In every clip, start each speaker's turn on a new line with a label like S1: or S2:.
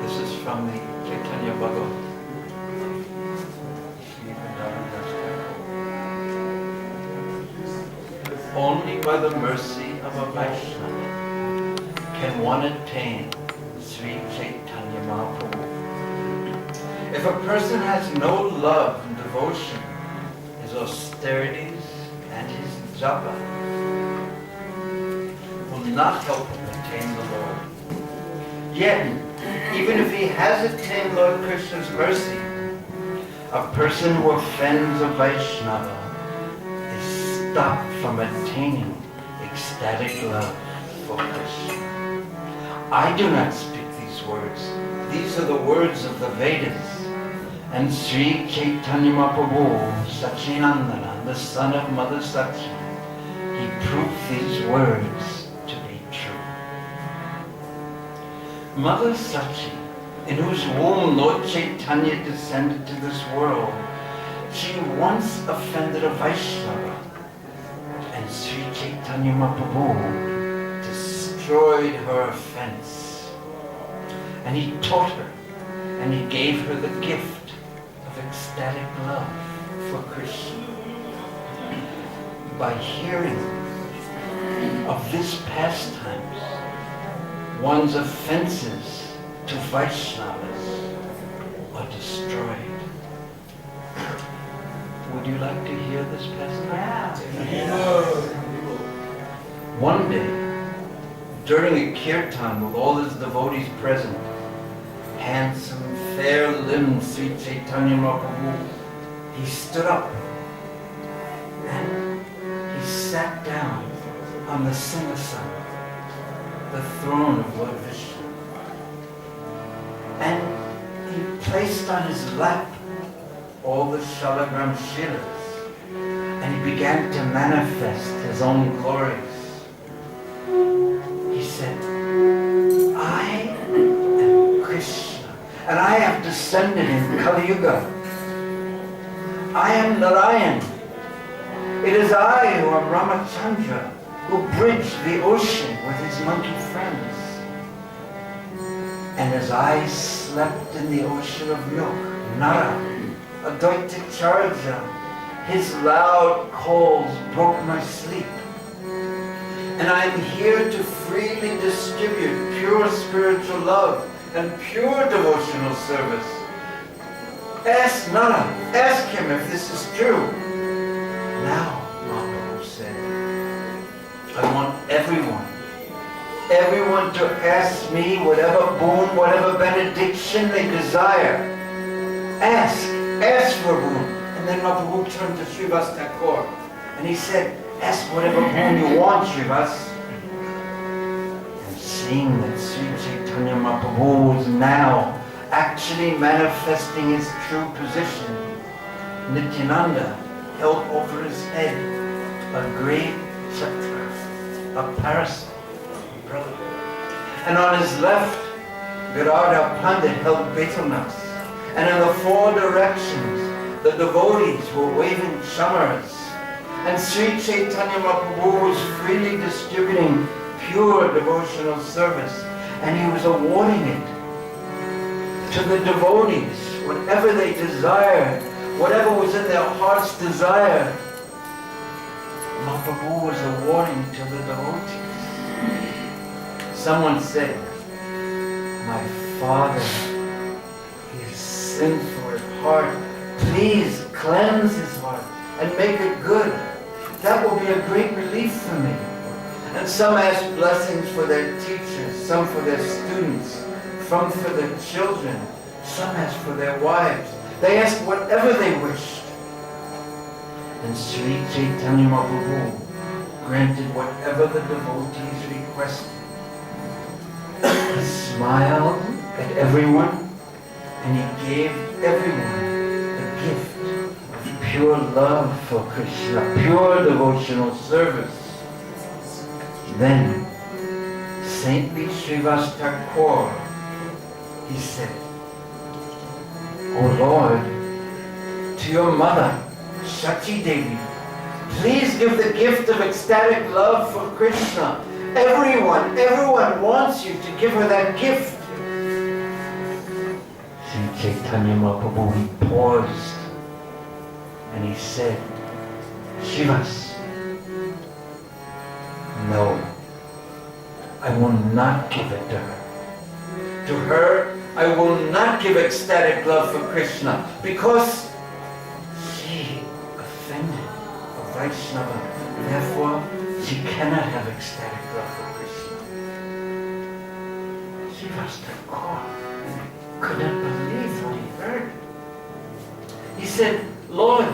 S1: This is from the Caitanya Bhagavat. Only by the mercy of a Vaishnava can one attain Sri Caitanya Mahaprabhu. If a person has no love and devotion, his austerities and his japa will not help him attain the Lord. Yet, even if he has attained Lord Krishna's mercy, a person who offends a Vaishnava is stopped from attaining ecstatic love for Krishna. I do not speak these words. These are the words of the Vedas. And Sri Caitanya Mahaprabhu, Sachinandana, the son of Mother Sachi, he proved these words to be true. Mother Sachi, in whose womb Lord Chaitanya descended to this world, she once offended a Vaishnava, and Sri Caitanya Mahaprabhu destroyed her offense. And he taught her, and he gave her the gift of ecstatic love for Krishna. By hearing of this pastimes, one's offenses to Vaishnavas are destroyed. Would you like to hear this pastime?
S2: Yeah.
S1: One day, during a kirtan with all his devotees present, handsome, fair-limbed Sri Caitanya Mahaprabhu, he stood up and he sat down on the Singhasan, the throne of Lord Vishnu. And he placed on his lap all the Shalagram Shilas, and he began to manifest his own glories. He said, I am Krishna, and I have descended in Kali Yuga. I am Narayan. It is I who am Ramachandra, who bridged the ocean with his monkey friends. And as I slept in the ocean of milk, Nara, Advaita Charja, his loud calls broke my sleep. And I am here to freely distribute pure spiritual love and pure devotional service. Ask Nara, ask him if this is true. Now, Mahaprabhu said, I want everyone to ask me whatever boon, whatever benediction they desire. Ask for a boon. And then Mahaprabhu turned to Srivas Thakur and he said, ask whatever boon you want, Srivas. And seeing that Sri Caitanya Mahaprabhu was now actually manifesting his true position, Nityananda held over his head a great chakra, a parasol, umbrella. And on his left, Virada Pandit held betel nuts. And in the four directions, the devotees were waving chamaras. And Sri Caitanya Mahaprabhu was freely distributing pure devotional service. And he was awarding it to the devotees, whatever they desired, whatever was in their heart's desire, Mahaprabhu was awarding to the devotees. Someone said, my father, he is sinful at heart. Please cleanse his heart and make it good. That will be a great relief for me. And some asked blessings for their teachers, some for their students, some for their children, some asked for their wives. They asked whatever they wished. And Sri Caitanya Mahaprabhu granted whatever the devotees requested. He smiled at everyone and he gave everyone the gift of pure love for Krishna, pure devotional service. Then, saintly Srivas Thakur, he said, O Lord, to your mother, Shachi Devi, please give the gift of ecstatic love for Krishna. Everyone wants you to give her that gift. Sri Caitanya Mahaprabhu, he paused and he said, Shivas, no, I will not give it to her. To her, I will not give ecstatic love for Krishna because she offended a Vaishnava. Therefore, she cannot have ecstatic love for Krishna. Srivas Thakur could not believe what he heard. He said, Lord,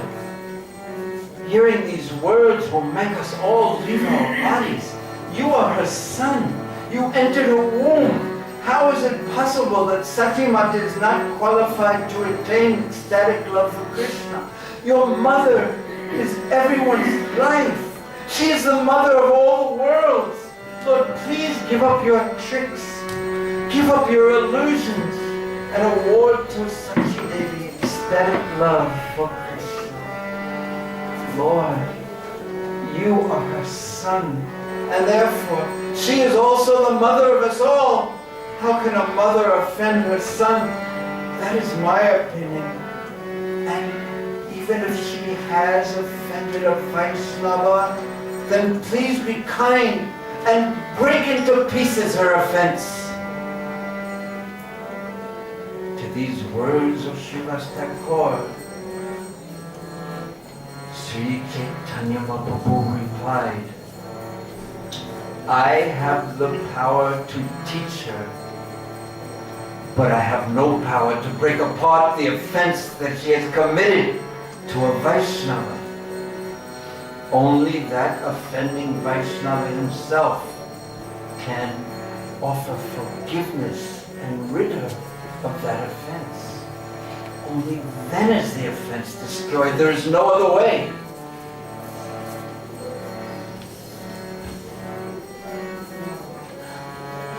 S1: hearing these words will make us all leave our bodies. You are her son. You entered her womb. How is it possible that Satimata is not qualified to attain ecstatic love for Krishna? Your mother is everyone's life. She is the mother of all the worlds. Lord, please give up your tricks. Give up your illusions and award to Sachi Devi ecstatic love for Krishna. Lord, you are her son, and therefore she is also the mother of us all. How can a mother offend her son? That is my opinion. And even if she has offended a Vaishnava, then please be kind and break into pieces her offense. To these words of Srivas Thakur, Sri Caitanya Mahaprabhu replied, I have the power to teach her, but I have no power to break apart the offense that she has committed to a Vaishnava. Only that offending Vaishnava himself can offer forgiveness and rid her of that offense. Only then is the offense destroyed. There is no other way.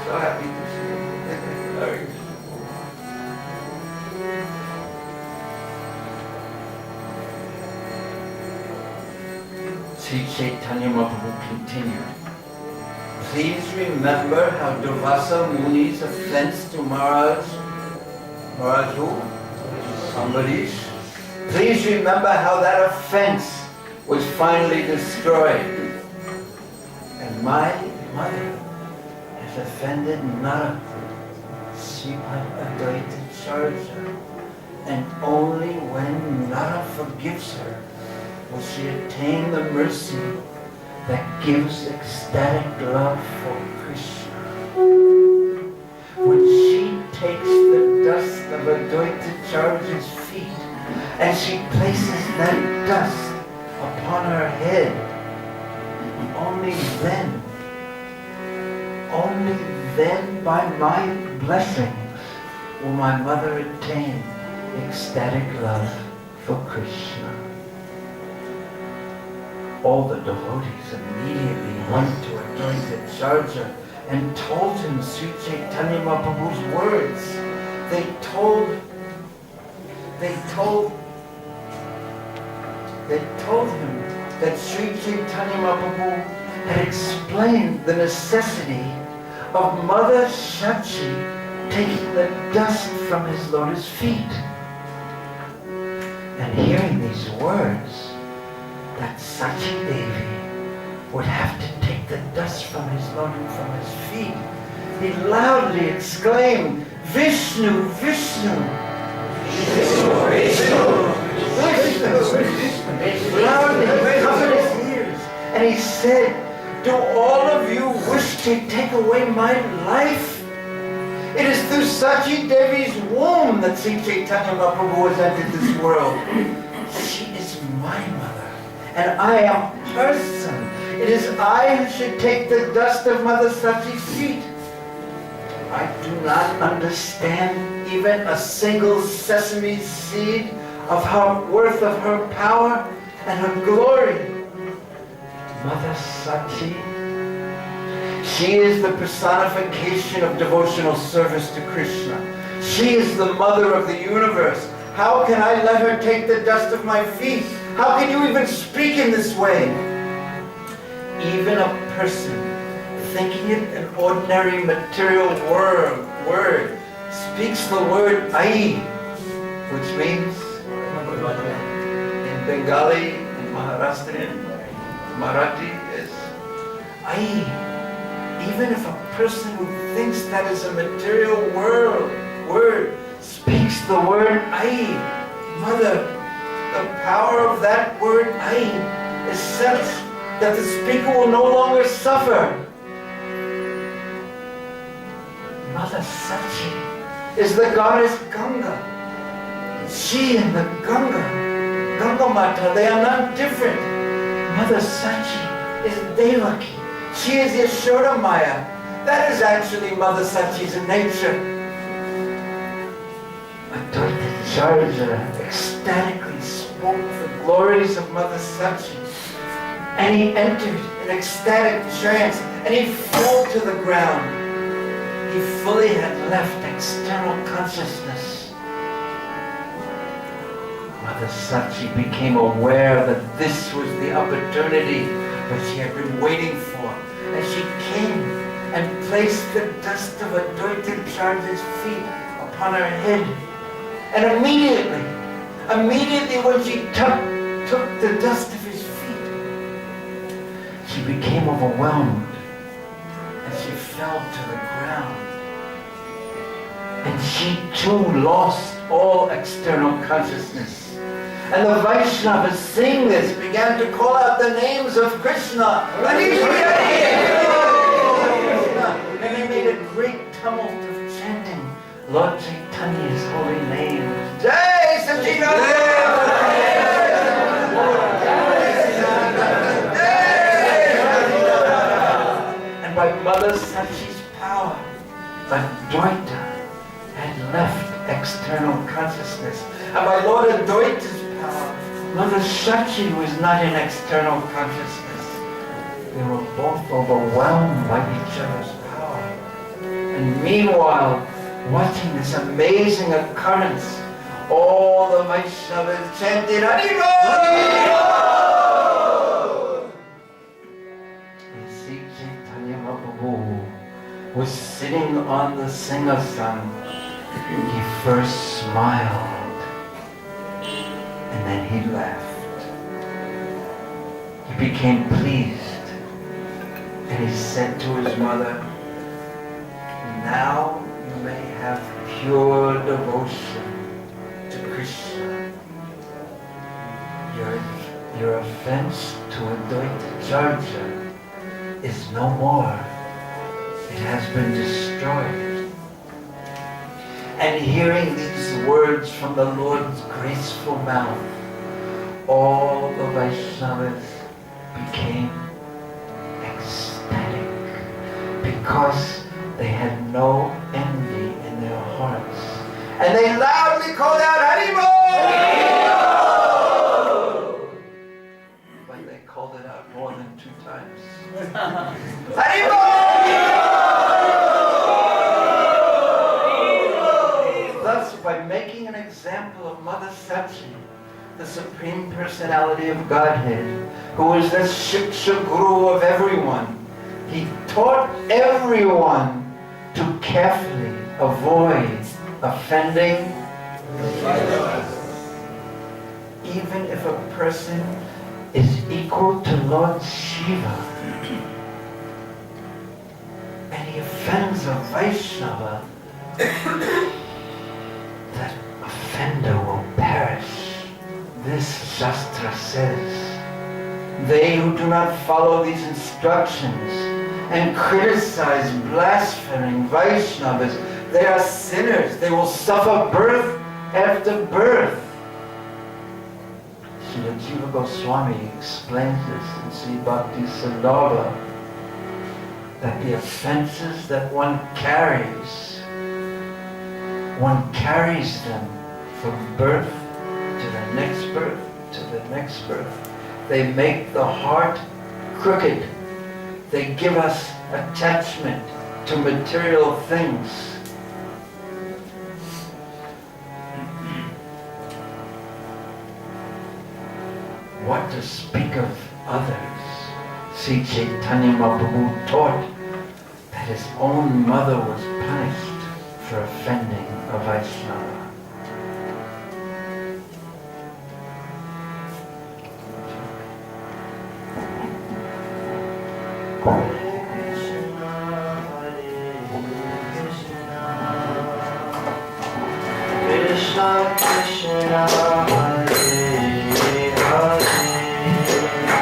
S1: So happy to see you. Very good. Sri Caitanya Mahaprabhu continued, please remember how Durvasa Muni's offense to Maharaj who? Ambarish. Please remember how that offense was finally destroyed. And my mother has offended Nara, Srimad Advaita Charja, and only when Nara forgives her will she attain the mercy that gives ecstatic love for Krishna. When she takes the dust of Advaita Charja's feet and she places that dust upon her head, only then by my blessing will my mother attain ecstatic love for Krishna. All the devotees immediately went to Advaita Charja and told him Sri Caitanya Mahaprabhu's words. They told him that Sri Caitanya Mahaprabhu had explained the necessity of Mother Shachi taking the dust from his lotus feet. And hearing these words, that Sachi Devi would have to take the dust from his lotus from his feet, he loudly exclaimed, Vishnu, Vishnu! Vishnu, Vishnu! Vishnu! Loudly he covered his ears and he said, do all of you wish to take away my life? It is through Sachi Devi's womb that Sri Caitanya Mahaprabhu has entered this world. She is my mother, and I am her son. It is I who should take the dust of Mother Sachi's feet. I do not understand even a single sesame seed of her worth of her power and her glory. Mother Sachi, she is the personification of devotional service to Krishna. She is the mother of the universe. How can I let her take the dust of my feet? How can you even speak in this way? Even a person thinking it an ordinary material word speaks the word ai, which means in Bengali, in Maharashtrian, Marathi is ai. Even if a person who thinks that is a material word speaks the word ai, Mother, the power of that word ai is such that the speaker will no longer suffer. Mother Sachi is the goddess Ganga. She and the Ganga Mata, they are not different. Mother Sachi is Devaki. She is Yashoda Maya. That is actually Mother Sachi's nature. Advaita ecstatically spoke the glories of Mother Sachi. And he entered an ecstatic trance and he fell to the ground. He fully had left external consciousness. Mother Sachi became aware that this was the opportunity that she had been waiting for. And she came and placed the dust of Advaita Acharya's feet upon her head. And immediately when she took the dust of his feet, she became overwhelmed and she fell to the ground. And she too lost all external consciousness. And the Vaishnavas seeing this began to call out the names of Krishna. And they made a great tumult of chanting Lord Chaitanya's holy name. Jai Satchidananda! And by Mother Sachi's power, Advaita had left external consciousness. And by Lord Advaita's power, Mother Sachi was not in external consciousness. They were both overwhelmed by each other's power. And meanwhile, watching this amazing occurrence, all the Vaishnavas chanted Haribol! And see Caitanya Mahaprabhu was sitting on the Singhasan. He first smiled and then he laughed. He became pleased and he said to his mother, now you may have pure devotion to Krishna. Your offense to Advaita Acharya is no more. It has been destroyed. And hearing these words from the Lord's graceful mouth, all the Vaishnavas became ecstatic because they had no envy in their hearts. And they loudly called out Haribol! But they called it out more than 2 times. Haribol! Thus, by making an example of Mother Sachi, the Supreme Personality of Godhead, who is the Shiksha Guru of everyone, he taught everyone to carefully avoid offending even if a person is equal to Lord Shiva and he offends a Vaishnava, that offender will perish. This Shastra says, they who do not follow these instructions and criticize blaspheming Vaishnavas, they are sinners. They will suffer birth after birth. Srila Jiva Goswami explains this in Sri Bhakti Sandarbha, that the offenses that one carries them from birth to the next birth to the next birth. They make the heart crooked. They give us attachment to material things. what to speak of others? Sri Caitanya Mahaprabhu taught that his own mother was punished for offending a Vaishnava.
S2: Krishna Krishna Hare Hare Hare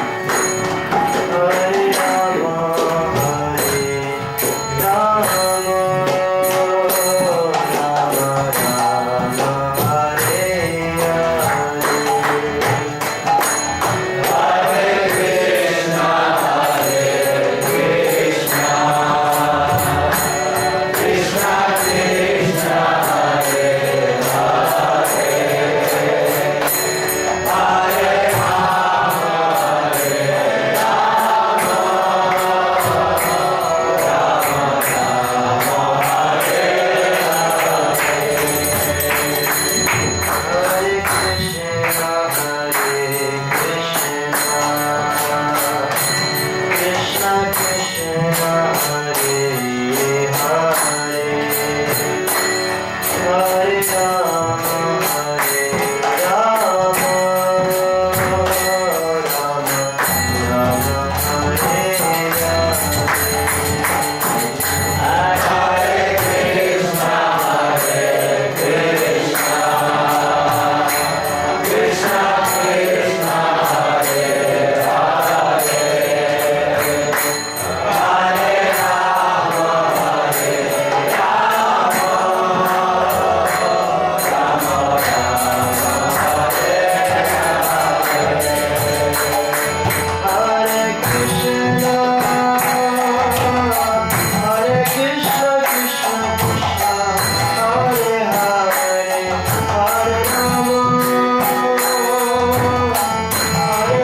S2: Rama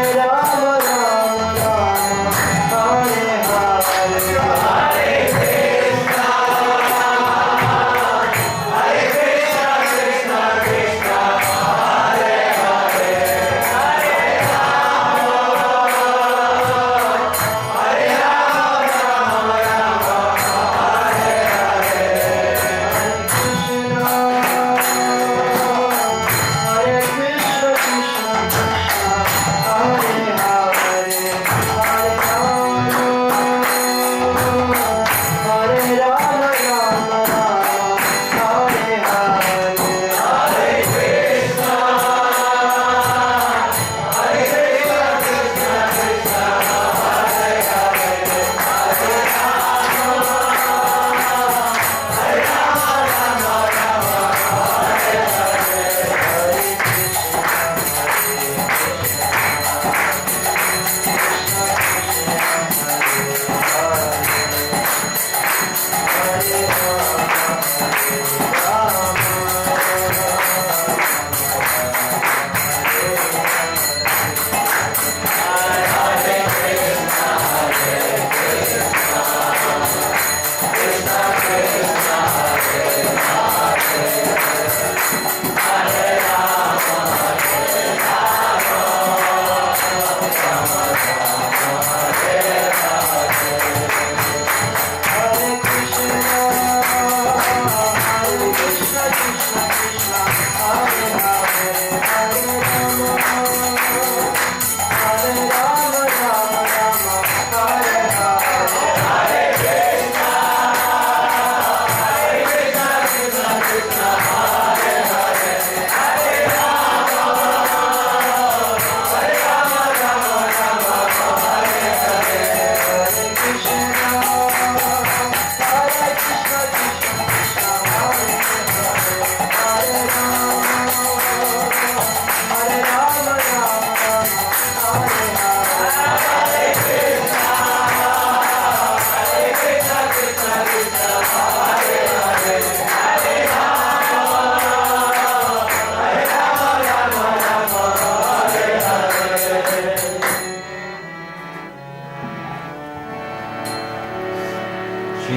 S2: Hare Rama Rama Rama Hare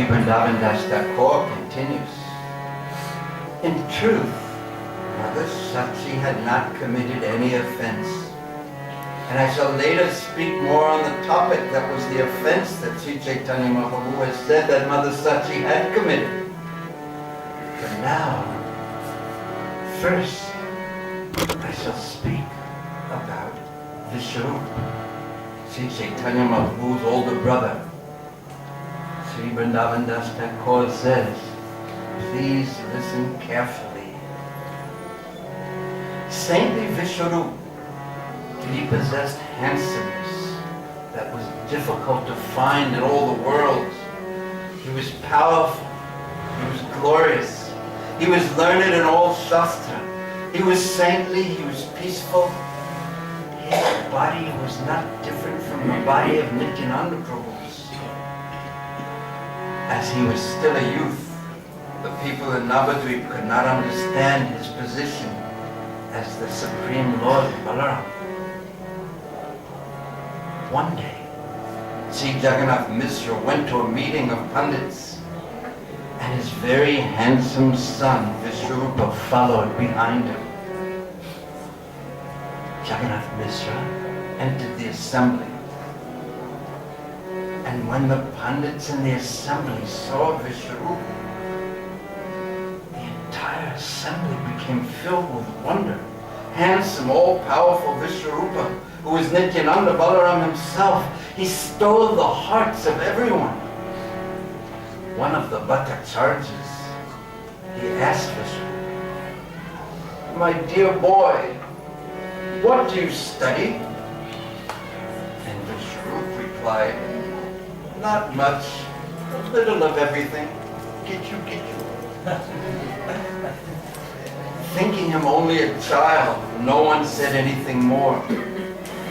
S1: Vrindavan Das Thakur continues. In truth, Mother Sachi had not committed any offense. And I shall later speak more on the topic that was the offense that Sri Caitanya Mahaprabhu has said that Mother Sachi had committed. But now, first, I shall speak about Vishwarupa, Sri Caitanya Mahaprabhu's older brother. Sri Vrindavan Das Thakur says, please listen carefully. Saintly Vishwarupa, he possessed handsomeness that was difficult to find in all the worlds. He was powerful, he was glorious, he was learned in all Shastra, he was saintly, he was peaceful. His body was not different from the body of Nityananda Prabhu's. As he was still a youth, the people in Navadvip could not understand his position as the Supreme Lord Balaram. One day, Sri Jagannath Mishra went to a meeting of Pandits, and his very handsome son, Vishwarupa, followed behind him. Jagannath Mishra entered the assembly, and when the Pandits in the assembly saw Vishwarupa, the entire assembly became filled with wonder. Handsome, all-powerful Vishwarupa, who was Nityananda Balaram himself, he stole the hearts of everyone. One of the Bhattacharjas, he asked Vishwarupa, my dear boy, what do you study? And Vishwarupa replied, not much, a little of everything. Get you. Thinking him only a child, no one said anything more.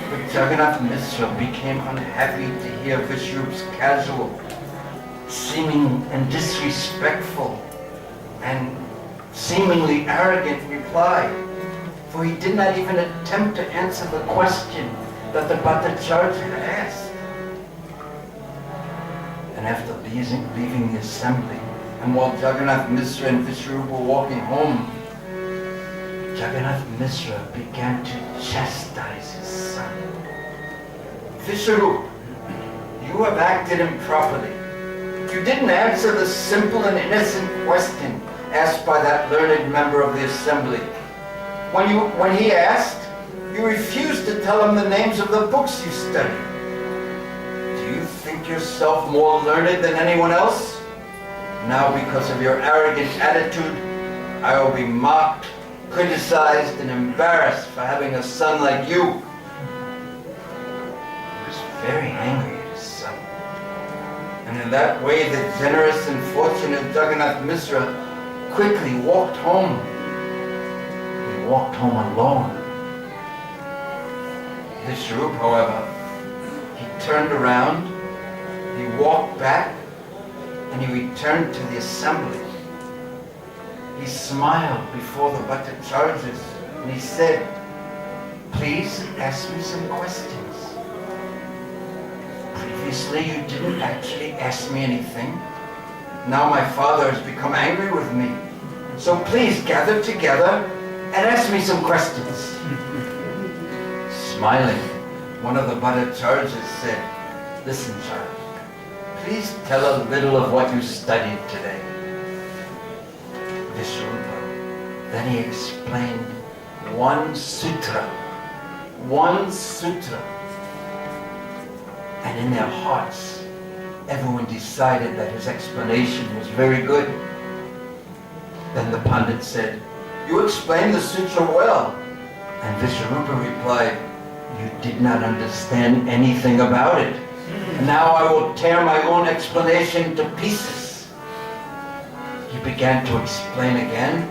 S1: But Jagannath Mishra became unhappy to hear Vishwarupa's casual, seeming and disrespectful, and seemingly arrogant reply, for he did not even attempt to answer the question that the Bhattacharya had asked. And after leaving the assembly, and while Jagannath Mishra and Vishwarupa were walking home, Jagannath Mishra began to chastise his son. Vishwarupa, you have acted improperly. You didn't answer the simple and innocent question asked by that learned member of the assembly. When he asked, you refused to tell him the names of the books you studied. Do you think yourself more learned than anyone else? Now, because of your arrogant attitude, I will be mocked, criticized, and embarrassed for having a son like you. He was very angry at his son. And in that way, the generous and fortunate Jagannath Mishra quickly walked home. He walked home alone. Vishwarupa, however, he turned around, he walked back, and he returned to the assembly. He smiled before the Bhattacharjas, and he said, please ask me some questions. Previously, you didn't actually ask me anything. Now my father has become angry with me. So please gather together and ask me some questions. Smiling, one of the Bhattacharjas said, listen, child, please tell a little of what you studied today. Vishwarupa, then he explained one sutra. And in their hearts, everyone decided that his explanation was very good. Then the Pandit said, you explained the sutra well. And Vishwarupa replied, you did not understand anything about it. Now I will tear my own explanation to pieces. He began to explain again,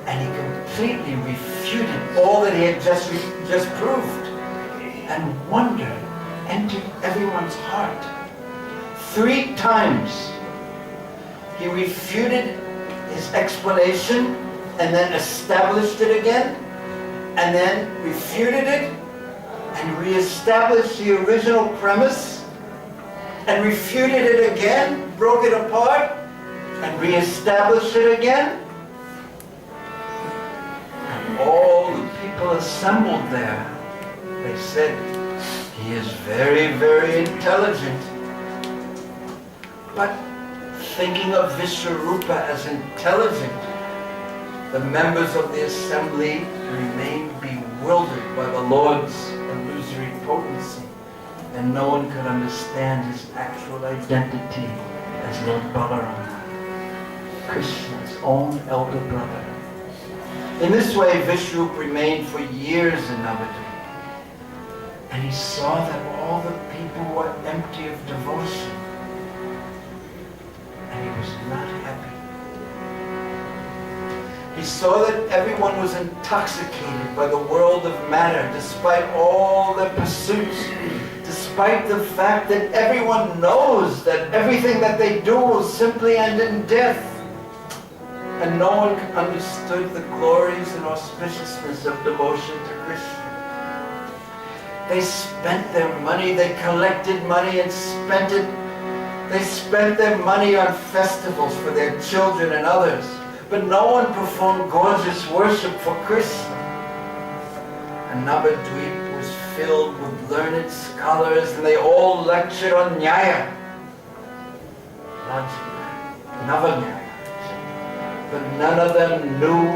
S1: and he completely refuted all that he had just proved. And wonder entered everyone's heart. 3 times he refuted his explanation and then established it again, and then refuted it and reestablished the original premise, and refuted it again, broke it apart, and reestablished it again. And all the people assembled there They said, he is very, very intelligent. But thinking of Vishwarupa as intelligent, the members of the assembly remained bewildered by the Lord's illusory potency, and no one could understand his actual identity as Lord Balaram, Krishna's own elder brother. In this way, Vishwarupa remained for years in Navadvip, and he saw that all the people were empty of devotion, and he was not happy. He saw that everyone was intoxicated by the world of matter, despite all their pursuits, despite the fact that everyone knows that everything that they do will simply end in death. And no one understood the glories and auspiciousness of devotion to Krishna. They spent their money, they collected money and spent it. They spent their money on festivals for their children and others. But no one performed gorgeous worship for Krishna. And Navadvip was filled with learned scholars, and they all lectured on Nyaya, logic, Navanyaya. But none of them knew,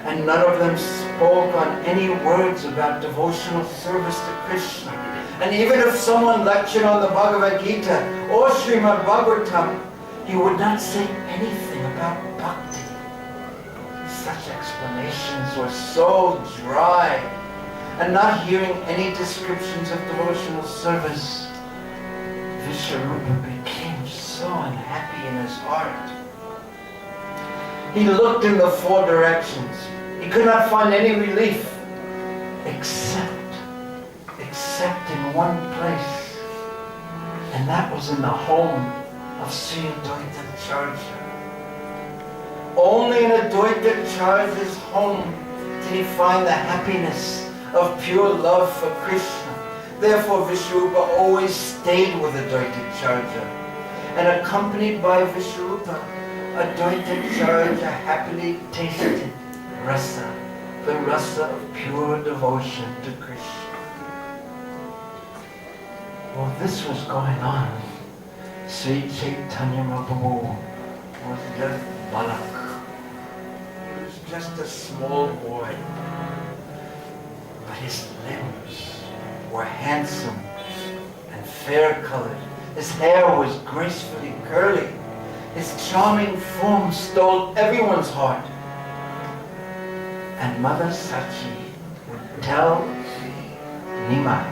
S1: and none of them spoke on any words about devotional service to Krishna. And even if someone lectured on the Bhagavad Gita or Srimad Bhagavatam, he would not say anything about bhakti. Such explanations were so dry, and not hearing any descriptions of devotional service, Vishwarupa became so unhappy in his heart. He looked in the four directions. He could not find any relief except in one place, and that was in the home of Sri Advaita Charya. Only in Advaita Charya's home did he find the happiness of pure love for Krishna. Therefore, Vishwarupa always stayed with Advaita Charya, and accompanied by Vishwarupa, Advaita Charya happily tasted rasa, the rasa of pure devotion to Krishna. Well, this was going on. Sri Caitanya Mahaprabhu was just Balak. He was just a small boy. But his limbs were handsome and fair-colored. His hair was gracefully curly. His charming form stole everyone's heart. And Mother Sachi would tell Nimai,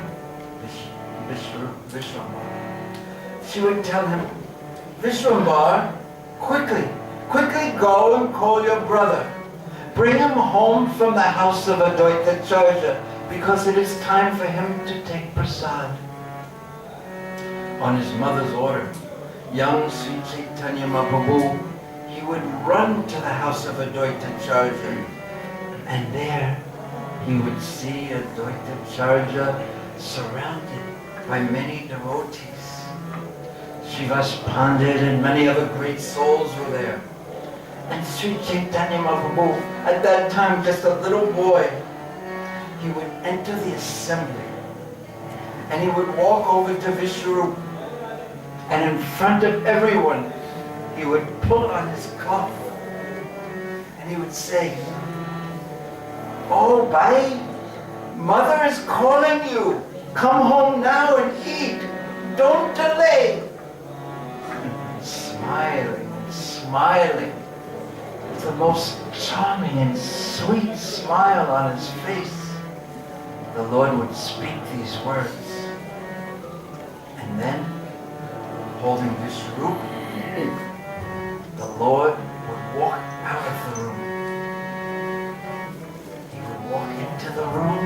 S1: Vishwambar, she would tell him, Vishwambar, quickly go and call your brother. Bring him home from the house of Advaita Charya, because it is time for him to take prasad. On his mother's order, young Sri Caitanya Mahaprabhu, he would run to the house of Advaita Charya, and there he would see Advaita Charya surrounded by many devotees. Srivas Pandit and many other great souls were there. And Sri Caitanya Mahaprabhu, at that time just a little boy, he would enter the assembly and he would walk over to Vishwarupa, and in front of everyone he would pull on his cloth and he would say, "Oh, Bhai, Mother is calling you. Come home now and eat. Don't delay." Smiling, with the most charming and sweet smile on his face, the Lord would speak these words. And then, holding Vishwarupa, the Lord would walk out of the room. He would walk into the room,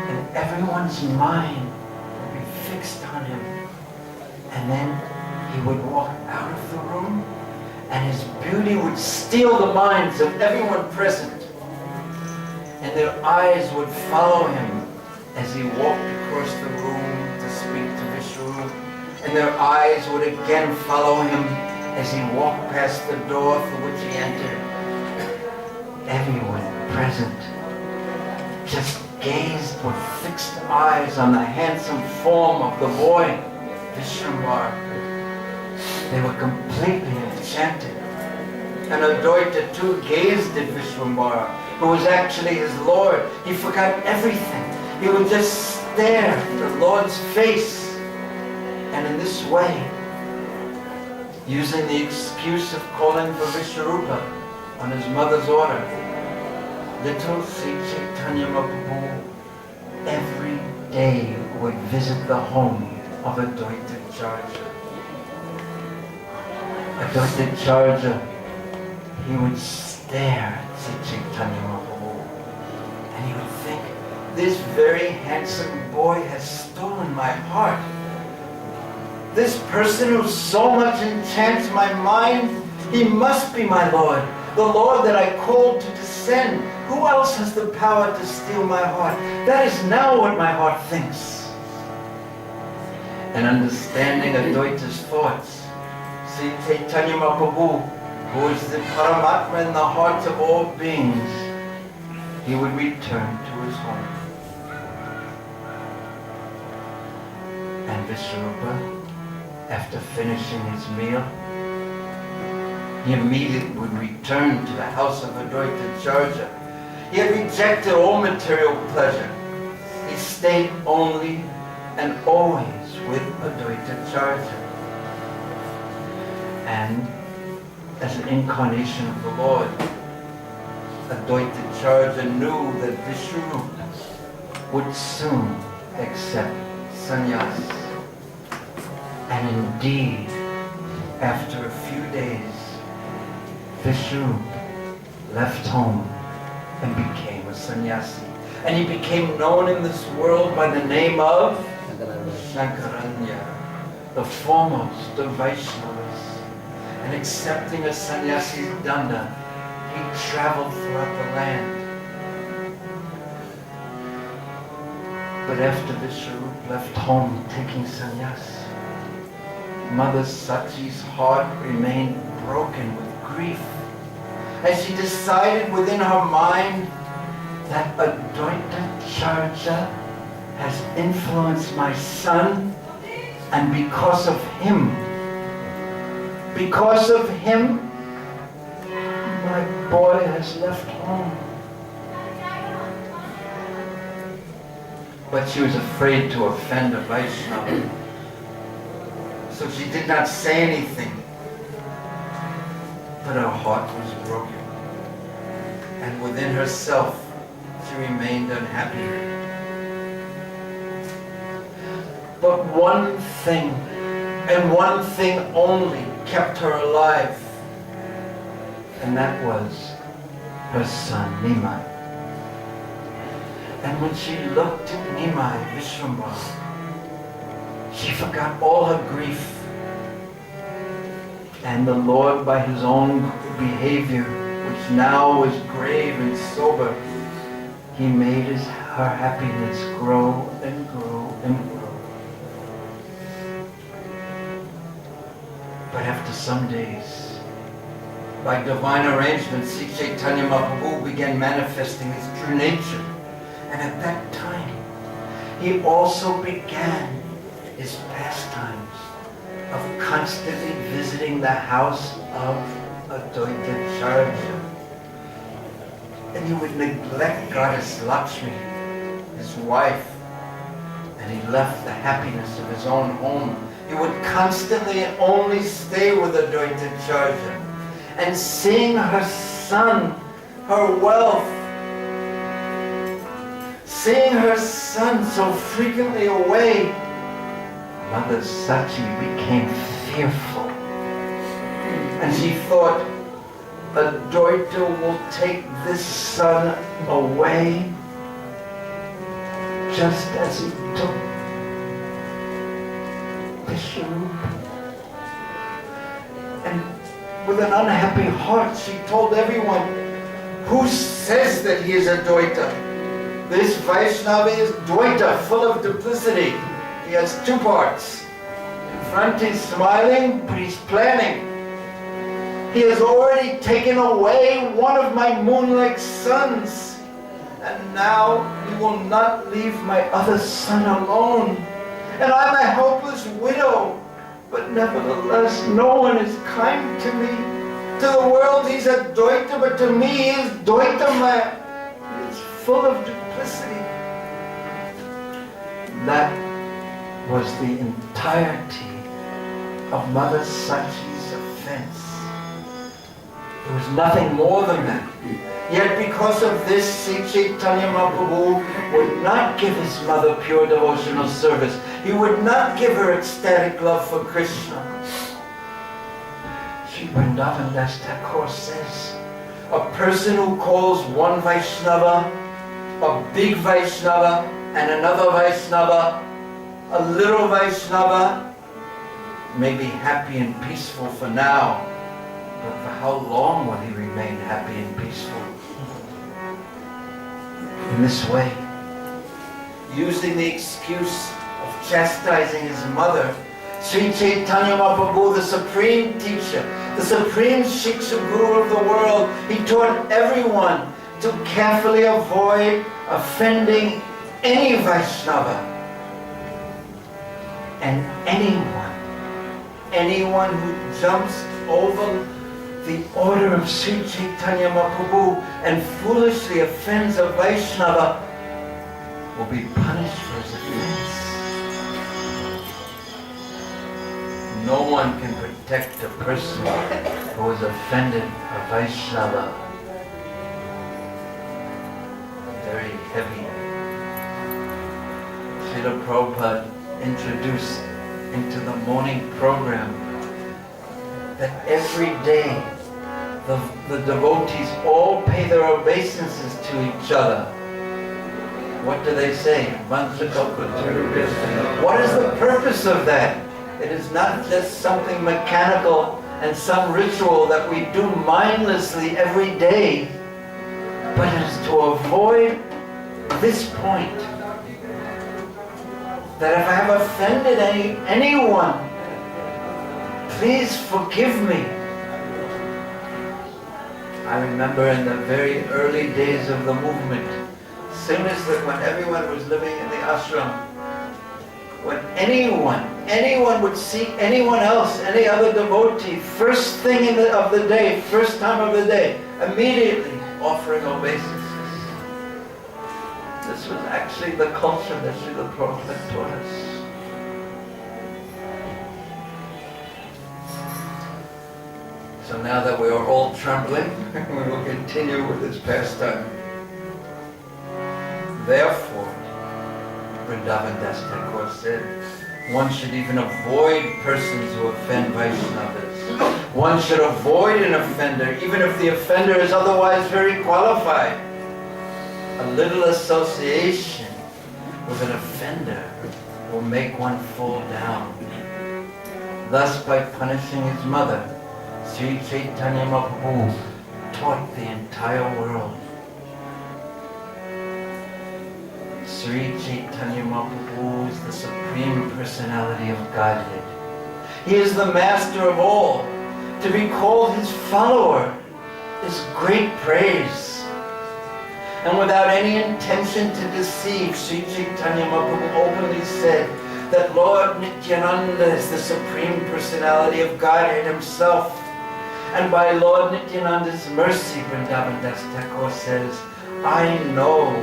S1: and everyone's mind would be fixed on him. And then he would walk out of the room, and his beauty would steal the minds of everyone present. And their eyes would follow him as he walked across the room to speak to Vishwarupa. And their eyes would again follow him as he walked past the door through which he entered. Everyone present just gazed with fixed eyes on the handsome form of the boy, Vishwambara. They were completely enchanted. And Advaita too gazed at Vishwambara, who was actually his Lord. He forgot everything. He would just stare at the Lord's face. And in this way, using the excuse of calling for Vishwarupa on his mother's order, little Sri Caitanya Mahaprabhu every day would visit the home of Advaita Charja. Advaita Charja, he would stare at Sri Caitanya Mahaprabhu and he would think, this very handsome boy has stolen my heart. This person who so much enchants my mind, he must be my Lord, the Lord that I called to descend. Who else has the power to steal my heart? That is now what my heart thinks. And understanding Advaita's thoughts, Sri Caitanya Mahaprabhu, who is the Paramatma in the hearts of all beings, he would return to his home. And Vishwarupa, after finishing his meal, he immediately would return to the house of Advaita Charja. He had rejected all material pleasure. He stayed only and always with Advaita Charja. And as an incarnation of the Lord, Advaita Charja knew that Vishwarupa would soon accept sannyas. And indeed, after a few days, Vishwarupa left home and became a sannyasi. And he became known in this world by the name of Shankaranya, the foremost of Vaishnavas. And accepting a sannyasi's danda, he traveled throughout the land. But after Vishwarupa left home taking sannyas, Mother Sachi's heart remained broken with grief as she decided within her mind that Advaita Charja has influenced my son, and because of him, my boy has left home. But she was afraid to offend a Vaishnava, so she did not say anything. But her heart was broken, and within herself she remained unhappy. But one thing, and one thing only, kept her alive, and that was her son Nimai. And when she looked at Nimai Vishwambara, she forgot all her grief. And the Lord, by his own behavior, which now was grave and sober, he made her happiness grow and grow and grow. But after some days, by divine arrangement, Sri Caitanya Mahaprabhu began manifesting his true nature. And at that time, he also began his pastimes of constantly visiting the house of Advaita Charja. And he would neglect Goddess Lakshmi, his wife, and he left the happiness of his own home. He would constantly and only stay with Advaita Charja. And seeing her son, her wealth, seeing her son so frequently away, Mother Sachi became fearful. And she thought, Advaita will take this son away just as he took Vishwarupa. And with an unhappy heart, she told everyone, who says that he is Advaita? This Vaishnava is Dvaita, full of duplicity. He has two parts. In front he's smiling, but he's planning. He has already taken away one of my moon-like sons. And now you will not leave my other son alone. And I'm a helpless widow. But nevertheless, no one is kind to me. To the world he's a deuter, but to me he is deuterman. He is full of duplicity. That was the entirety of Mother Sachi's offense. There was nothing more than that. Yet because of this, Sri Caitanya Mahaprabhu would not give his mother pure devotional service. He would not give her ecstatic love for Krishna. Sri Vrindavan Das Thakur says, a person who calls one Vaishnava a big Vaishnava and another Vaishnava a little Vaishnava may be happy and peaceful for now, but for how long will he remain happy and peaceful? In this way, using the excuse of chastising his mother, Sri Caitanya Mahaprabhu, the supreme teacher, the supreme Shiksha Guru of the world, he taught everyone to carefully avoid offending any Vaishnava and anyone who jumps over the order of Sri Caitanya Mahaprabhu and foolishly offends a Vaishnava will be punished for his offense. No one can protect a person who has offended a Vaishnava. Very heavy. Srila Prabhupada introduced into the morning program that every day the devotees all pay their obeisances to each other. What do they say? What is the purpose of that? It is not just something mechanical and some ritual that we do mindlessly every day, but it is to avoid this point, that if I have offended anyone, please forgive me. I remember in the very early days of the movement, soon as when everyone was living in the ashram, when anyone would see anyone else, any other devotee, first thing of the day, first time of the day, immediately offering obeisances. This was actually the culture that Srila Prabhupada taught us. So now that we are all trembling, we will continue with this pastime. Therefore, Vrindavan Das Thakur said, one should even avoid persons who offend Vaishnavas. One should avoid an offender, even if the offender is otherwise very qualified. A little association with an offender will make one fall down. Thus, by punishing his mother, Sri Caitanya Mahaprabhu taught the entire world. Sri Caitanya Mahaprabhu is the Supreme Personality of Godhead. He is the Master of all. To be called his follower is great praise. And without any intention to deceive, Sri Caitanya Mahaprabhu openly said that Lord Nityananda is the Supreme Personality of Godhead himself. And by Lord Nityananda's mercy, Vrindavan Das Thakur says, I know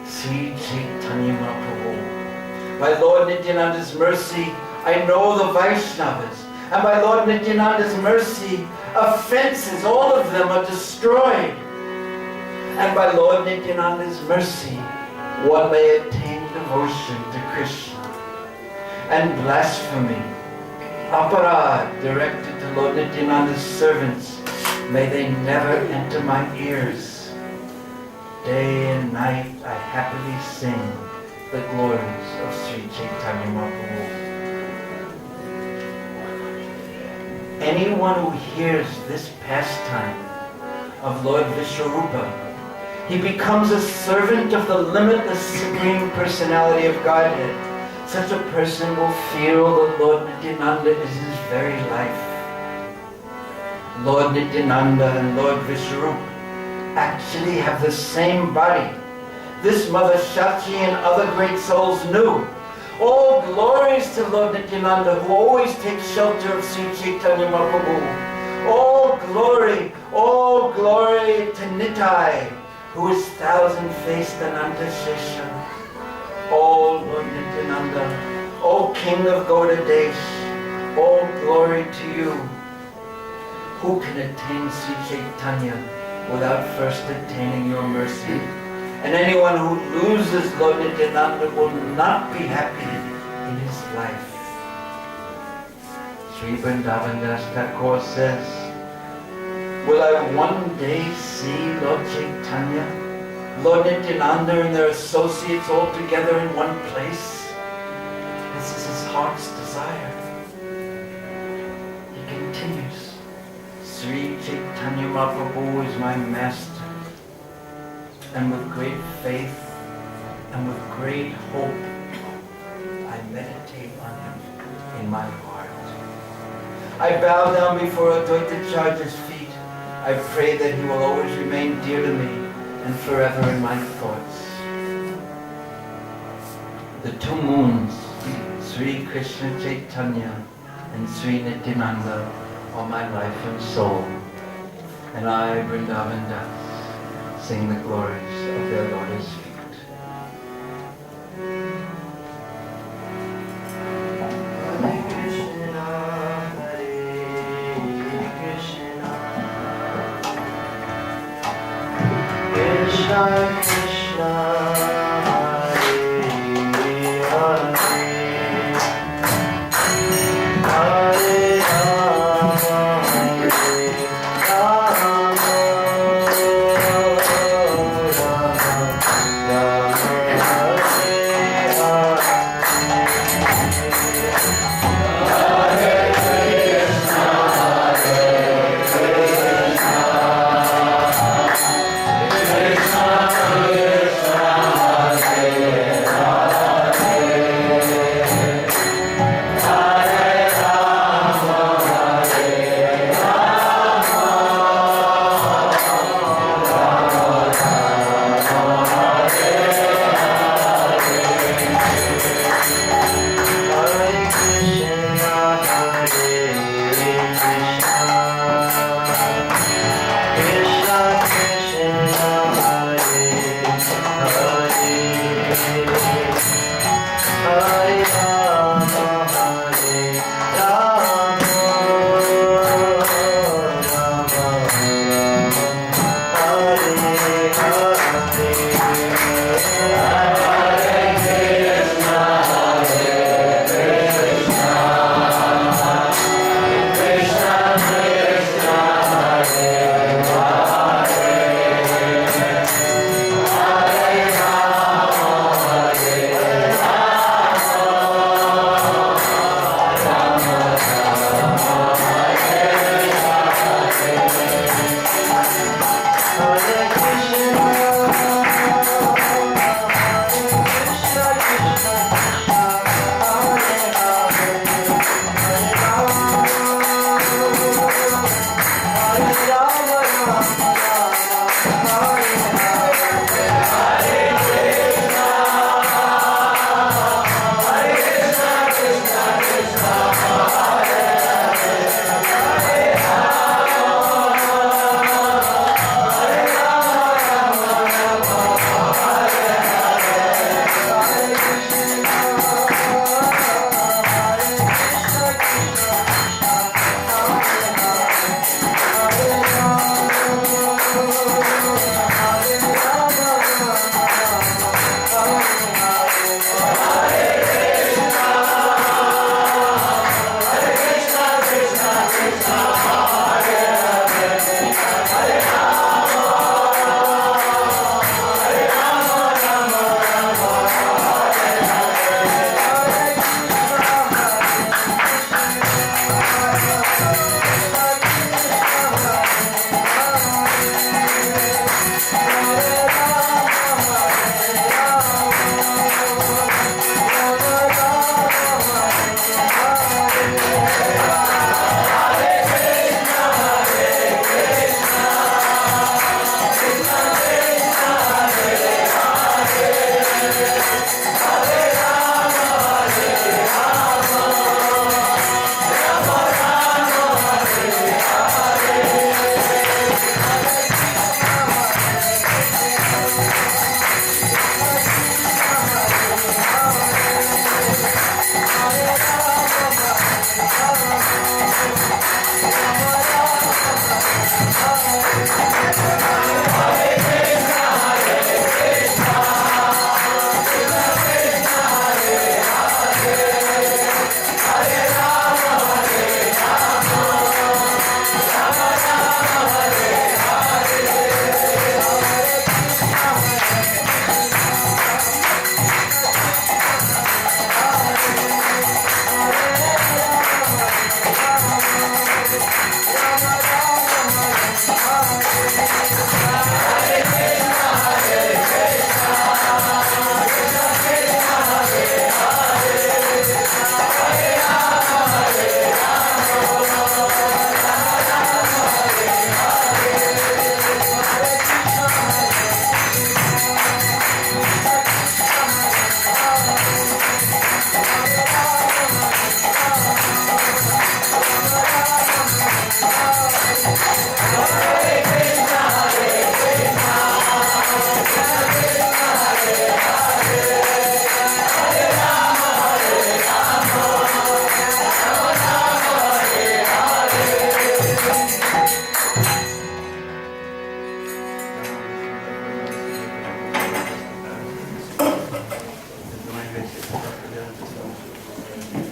S1: Sri Caitanya Mahaprabhu. By Lord Nityananda's mercy, I know the Vaishnavas. And by Lord Nityananda's mercy, offenses, all of them are destroyed. And by Lord Nityananda's mercy, one may attain devotion to Krishna. And blasphemy, aparad, directed to Lord Nityananda's servants, may they never enter my ears. Day and night I happily sing the glories of Sri Caitanya Mahaprabhu. Anyone who hears this pastime of Lord Vishwarupa, he becomes a servant of the limitless Supreme Personality of Godhead. Such a person will feel that Lord Nityananda is his very life. Lord Nityananda and Lord Vishwarupa actually have the same body. this Mother Shachi and other great souls knew. All glories to Lord Nityananda, who always takes shelter of Sri Caitanya Mahaprabhu. All glory to Nitai, who is thousand-faced Ananta Shesha. Oh Lord Nityananda, O King of Gauda Desh, all glory to you. Who can attain Sri Caitanya without first attaining your mercy? And anyone who loses Lord Nityananda will not be happy in his life. Sri Vrindavan Das Thakur says, will I one day see Lord Chaitanya, Lord Nityananda and their associates all together in one place? This is his heart's desire. He continues, Sri Chaitanya Mahaprabhu is my master, and with great faith and with great hope, I meditate on him in my heart. I bow down before Advaita Acharya's feet. I pray that he will always remain dear to me and forever in my thoughts. The two moons, Sri Krishna Chaitanya and Sri Nityananda, are my life and soul. And I, Vrindavan Das, sing the glories of their lotus feet.
S2: Krishna Krishna Hare Hare Hare Rama Hare Rama Krishna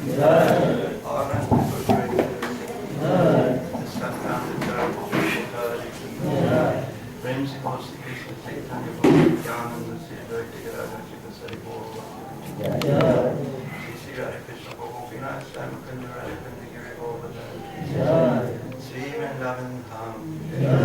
S1: All around the great the sun founded Friends, close to Krishna Caitanya, Bhurijana, Siddhartha, Radha, Sari Bol. Sri Radha Krishna Bhagavat, Sam Kundra, Radha Giri Govardhan. Sri Vrindavan Dham.